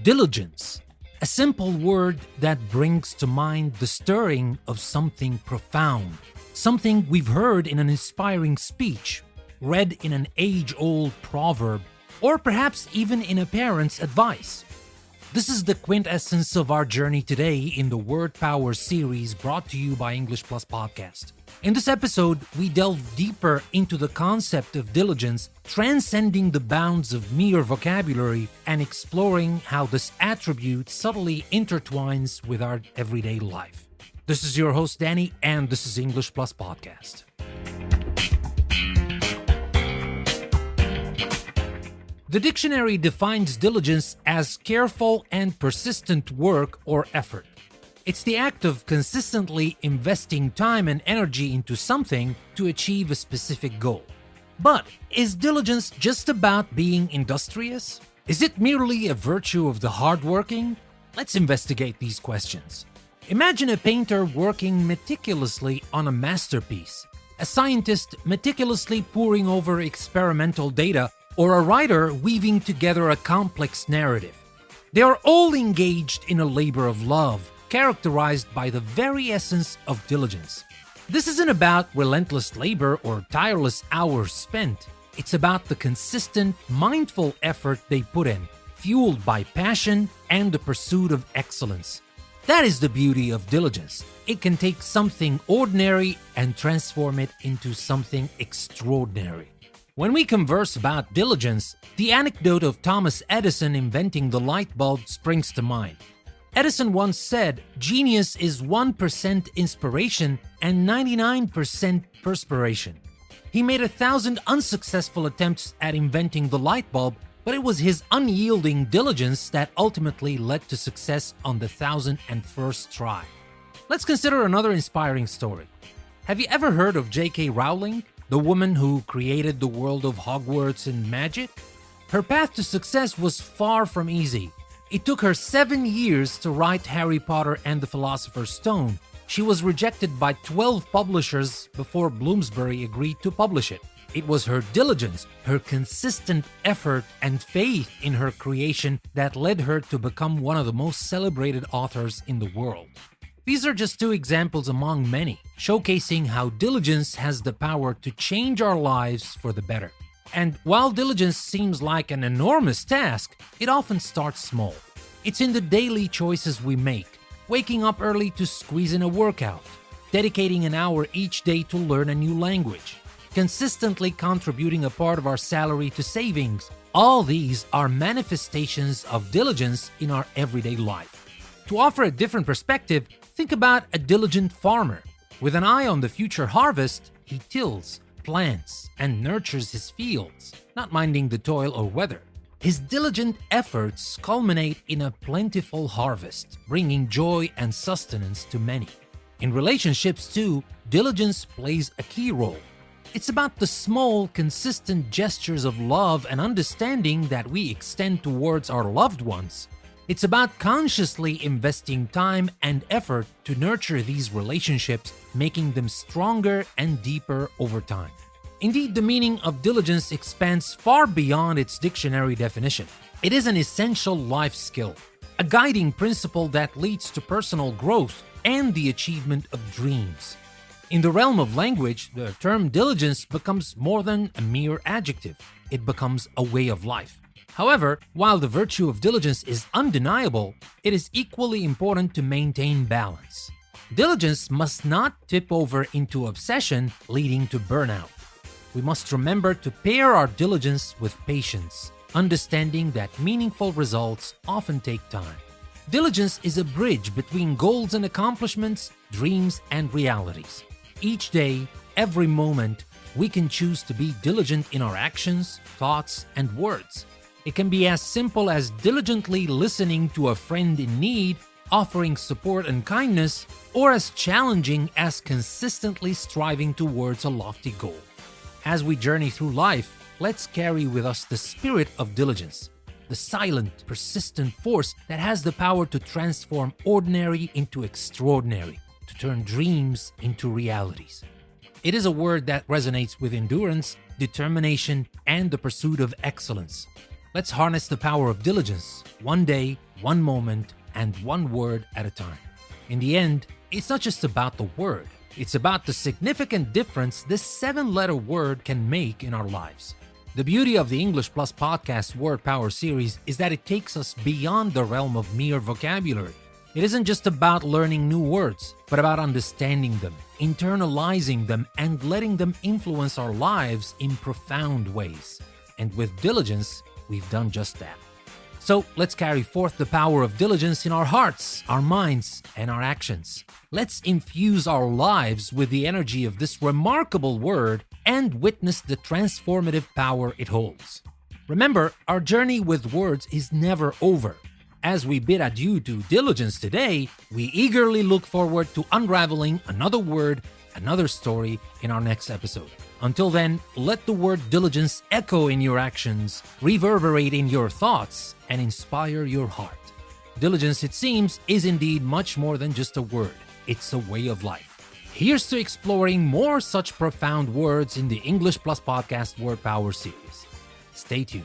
Diligence, a simple word that brings to mind the stirring of something profound, something we've heard in an inspiring speech, read in an age-old proverb, or perhaps even in a parent's advice. This is the quintessence of our journey today in the Word Power series brought to you by English Plus Podcast. In this episode, we delve deeper into the concept of diligence, transcending the bounds of mere vocabulary and exploring how this attribute subtly intertwines with our everyday life. This is your host, Danny, and this is English Plus Podcast. The dictionary defines diligence as careful and persistent work or effort. It's the act of consistently investing time and energy into something to achieve a specific goal. But is diligence just about being industrious? Is it merely a virtue of the hardworking? Let's investigate these questions. Imagine a painter working meticulously on a masterpiece, a scientist meticulously poring over experimental data, or a writer weaving together a complex narrative. They are all engaged in a labor of love, characterized by the very essence of diligence. This isn't about relentless labor or tireless hours spent. It's about the consistent, mindful effort they put in, fueled by passion and the pursuit of excellence. That is the beauty of diligence. It can take something ordinary and transform it into something extraordinary. When we converse about diligence, the anecdote of Thomas Edison inventing the light bulb springs to mind. Edison once said, "Genius is 1% inspiration and 99% perspiration." He made 1,000 unsuccessful attempts at inventing the light bulb, but it was his unyielding diligence that ultimately led to success on the 1,001st try. Let's consider another inspiring story. Have you ever heard of J.K. Rowling, the woman who created the world of Hogwarts and magic? Her path to success was far from easy. It took her 7 years to write Harry Potter and the Philosopher's Stone. She was rejected by 12 publishers before Bloomsbury agreed to publish it. It was her diligence, her consistent effort, and faith in her creation that led her to become one of the most celebrated authors in the world. These are just two examples among many, showcasing how diligence has the power to change our lives for the better. And while diligence seems like an enormous task, it often starts small. It's in the daily choices we make, waking up early to squeeze in a workout, dedicating an hour each day to learn a new language, consistently contributing a part of our salary to savings. All these are manifestations of diligence in our everyday life. To offer a different perspective, think about a diligent farmer. With an eye on the future harvest, he tills, plants, and nurtures his fields, not minding the toil or weather. His diligent efforts culminate in a plentiful harvest, bringing joy and sustenance to many. In relationships too, diligence plays a key role. It's about the small, consistent gestures of love and understanding that we extend towards our loved ones. It's about consciously investing time and effort to nurture these relationships, making them stronger and deeper over time. Indeed, the meaning of diligence expands far beyond its dictionary definition. It is an essential life skill, a guiding principle that leads to personal growth and the achievement of dreams. In the realm of language, the term diligence becomes more than a mere adjective. It becomes a way of life. However, while the virtue of diligence is undeniable, it is equally important to maintain balance. Diligence must not tip over into obsession, leading to burnout. We must remember to pair our diligence with patience, understanding that meaningful results often take time. Diligence is a bridge between goals and accomplishments, dreams and realities. Each day, every moment, we can choose to be diligent in our actions, thoughts, and words. It can be as simple as diligently listening to a friend in need, offering support and kindness, or as challenging as consistently striving towards a lofty goal. As we journey through life, let's carry with us the spirit of diligence, the silent, persistent force that has the power to transform ordinary into extraordinary, to turn dreams into realities. It is a word that resonates with endurance, determination, and the pursuit of excellence. Let's harness the power of diligence, one day, one moment, and one word at a time. In the end, it's not just about the word, it's about the significant difference this 7-letter word can make in our lives. The beauty of the English Plus Podcast Word Power series is that it takes us beyond the realm of mere vocabulary. It isn't just about learning new words, but about understanding them, internalizing them, and letting them influence our lives in profound ways. And with diligence, we've done just that. So let's carry forth the power of diligence in our hearts, our minds, and our actions. Let's infuse our lives with the energy of this remarkable word and witness the transformative power it holds. Remember, our journey with words is never over. As we bid adieu to diligence today, we eagerly look forward to unraveling another word, another story in our next episode. Until then, let the word diligence echo in your actions, reverberate in your thoughts, and inspire your heart. Diligence, it seems, is indeed much more than just a word. It's a way of life. Here's to exploring more such profound words in the English Plus Podcast Word Power series. Stay tuned.